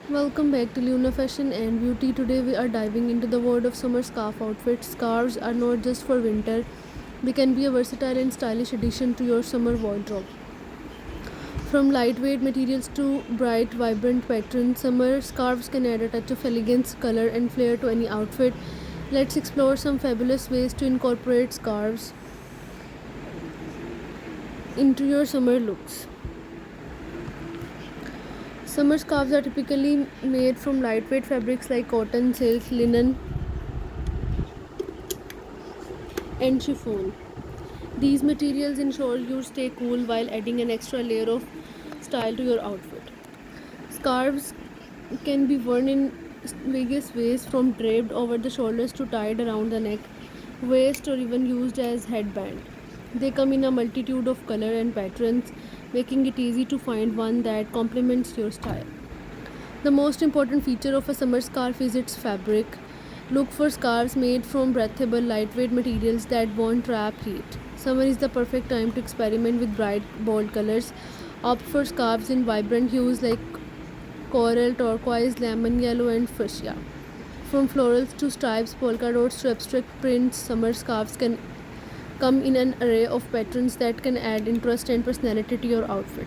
Welcome back to Luna Fashion and Beauty. Today we are diving into the world of summer scarf outfits. Scarves are not just for winter, they can be a versatile and stylish addition to your summer wardrobe. From lightweight materials to bright, vibrant patterns, summer scarves can add a touch of elegance, color, and flair to any outfit. Let's explore some fabulous ways to incorporate scarves into your summer looks. Summer scarves are typically made from lightweight fabrics like cotton, silk, linen, and chiffon. These materials ensure you stay cool while adding an extra layer of style to your outfit. Scarves can be worn in various ways, from draped over the shoulders to tied around the neck, waist, or even used as headband. They come in a multitude of color and patterns, making it easy to find one that complements your style. The most important feature of a summer scarf is its fabric. Look for scarves made from breathable, lightweight materials that won't trap heat. Summer is the perfect time to experiment with bright, bold colors. Opt for scarves in vibrant hues like coral, turquoise, lemon yellow, and fuchsia. From florals to stripes, polka dots to abstract prints, summer scarves can come in an array of patterns that can add interest and personality to your outfit.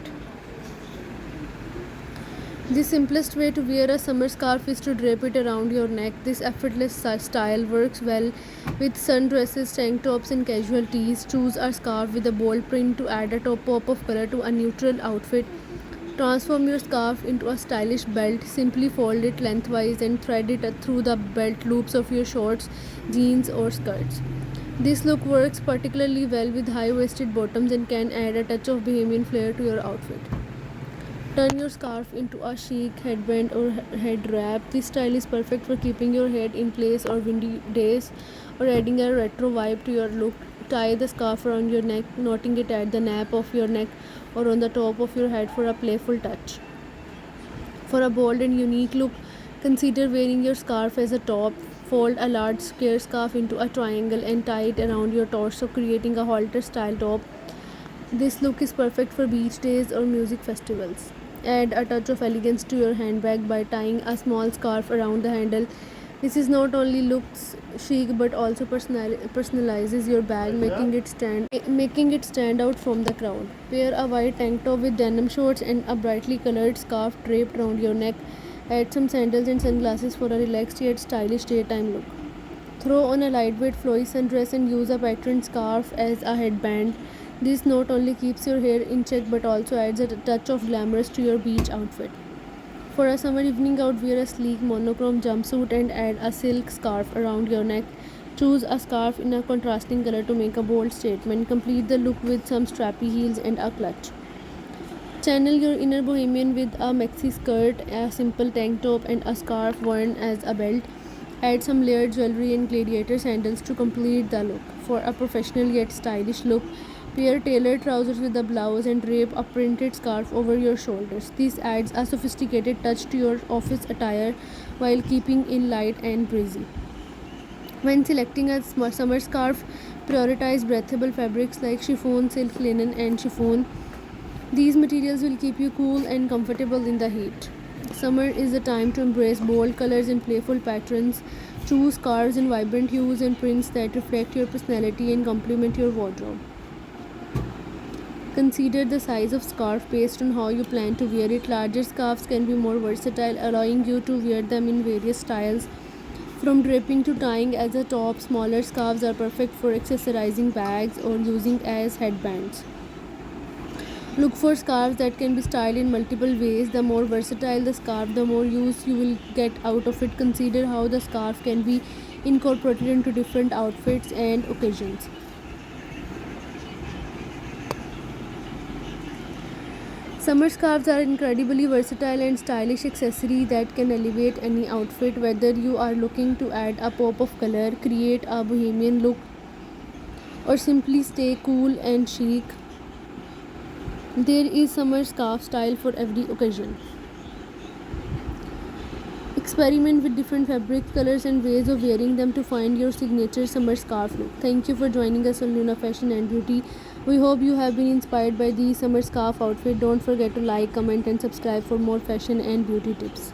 The simplest way to wear a summer scarf is to drape it around your neck. This effortless style works well with sundresses, tank tops, and casual tees. Choose a scarf with a bold print to add a top pop of color to a neutral outfit. Transform your scarf into a stylish belt. Simply fold it lengthwise and thread it through the belt loops of your shorts, jeans, or skirts. This look works particularly well with high-waisted bottoms and can add a touch of bohemian flair to your outfit. Turn your scarf into a chic headband or head wrap. This style is perfect for keeping your head in place or windy days or adding a retro vibe to your look. Tie the scarf around your neck, knotting it at the nape of your neck or on the top of your head for a playful touch. For a bold and unique look, consider wearing your scarf as a top. Fold a large square scarf into a triangle and tie it around your torso, creating a halter style top. This look is perfect for beach days or music festivals. Add a touch of elegance to your handbag by tying a small scarf around the handle. This is not only looks chic but also personalizes your bag, making it stand out from the crowd. Wear a white tank top with denim shorts and a brightly colored scarf draped around your neck. Add some sandals and sunglasses for a relaxed yet stylish daytime look. Throw on a lightweight flowy sundress and use a patterned scarf as a headband. This not only keeps your hair in check but also adds a touch of glamorous to your beach outfit. For a summer evening out, wear a sleek monochrome jumpsuit and add a silk scarf around your neck. Choose a scarf in a contrasting color to make a bold statement. Complete the look with some strappy heels and a clutch. Channel your inner bohemian with a maxi skirt, a simple tank top, and a scarf worn as a belt. Add some layered jewelry and gladiator sandals to complete the look. For a professional yet stylish look, wear tailored trousers with a blouse and drape a printed scarf over your shoulders. This adds a sophisticated touch to your office attire while keeping it light and breezy. When selecting a summer scarf, prioritize breathable fabrics like chiffon, silk, linen, and chiffon. These materials will keep you cool and comfortable in the heat. Summer is the time to embrace bold colors and playful patterns. Choose scarves in vibrant hues and prints that reflect your personality and complement your wardrobe. Consider the size of scarf based on how you plan to wear it. Larger scarves can be more versatile, allowing you to wear them in various styles. From draping to tying as a top, smaller scarves are perfect for accessorizing bags or using as headbands. Look for scarves that can be styled in multiple ways. The more versatile the scarf, the more use you will get out of it. Consider how the scarf can be incorporated into different outfits and occasions. Summer scarves are incredibly versatile and stylish accessory that can elevate any outfit, whether you are looking to add a pop of color, create a bohemian look, or simply stay cool and chic. There is summer scarf style for every occasion. Experiment with different fabric colors and ways of wearing them to find your signature summer scarf look. Thank you for joining us on Luna Fashion and Beauty. We hope you have been inspired by the summer scarf outfit. Don't forget to like, comment, and subscribe for more fashion and beauty tips.